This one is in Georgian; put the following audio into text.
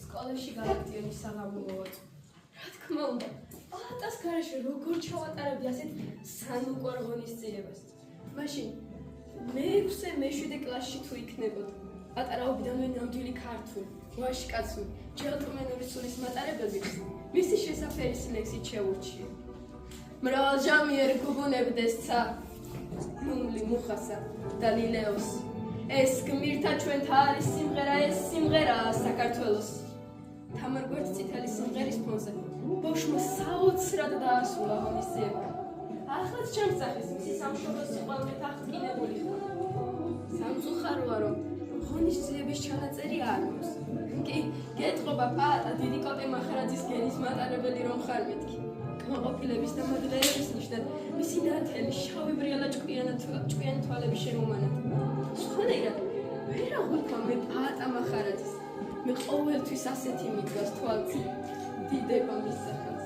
სკოლაში გალაქტიონის საღამო მოვაწ. რა თქმა უნდა, პალატას გარეშე როგორ ჩავატარებდი ასეთ სანუკვარ ღონისძიებას. მაშინ მე-7 კლასში თუ იქნებოდ, პატარაობიდანვე ნამდვილი ქართული, ვაჟკაცური, ჯენტლმენური სულის მატარებელები მისი შესაფერი სილექსით შევურჩიე. მრავალჟამიერ გუბუნებდესცა ნუმლი მუხასა და ლილეოს. ეს გმირთა ჩვენთა არის სიმღერა, ეს სიმღერაა საქართველოს. თამარ გვერდს წითელი სიმღერის ფონზე ბავშვმა საოცრად დაასრულა ღონისძიება. ახლაც ჩემს სახეს მისი სამშობლოს სიყვარულით აღტკინებული ხარ. სამწუხაროა, რომ ღონისძიების ჩანაწერი არ გვაქვს. კი, გეტყობა პაატა დიდი კოტე მახარაძის გენის მატარებელი რომ ხარ მეთქი. კმაყოფილების და მადლიერების ნიშნად მისი ნათელი შავი ბრიალა ჭკვიანი თვალები შემომანათ. სხვანაირად ვერ აღვიქვა მე პაატა მახარაძის. მე ყოველთვის ასეთი მიდგას თვალს დიდება მის სახელს.